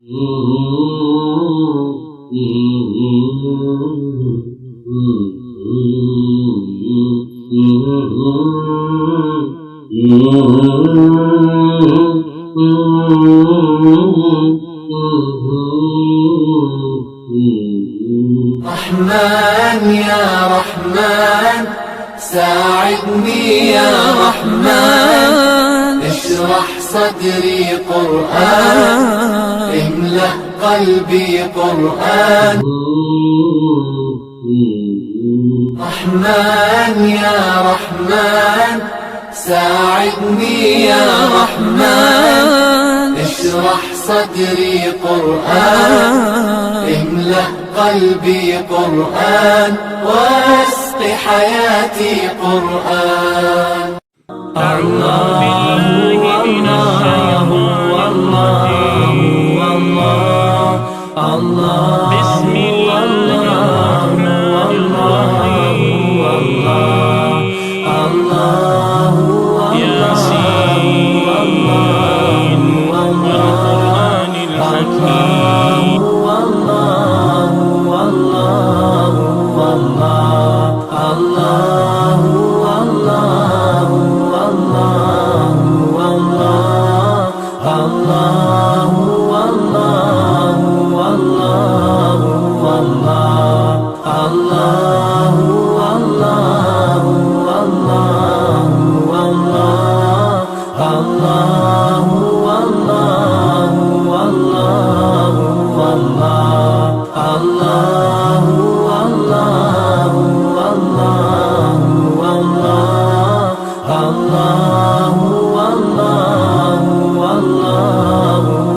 رحمن يا رحمن ساعدني يا رحمن، اشرح صدري قرآن، املأ قلبي قرآن. رحمن يا رحمن ساعدني يا رحمن، اشرح صدري قرآن، املأ قلبي قرآن، واسق حياتي قرآن. أعوذ بالله من الشيطان الرجيم. بسم الله الرحمن الرحيم. ياسين والقرآن الحكيم. الله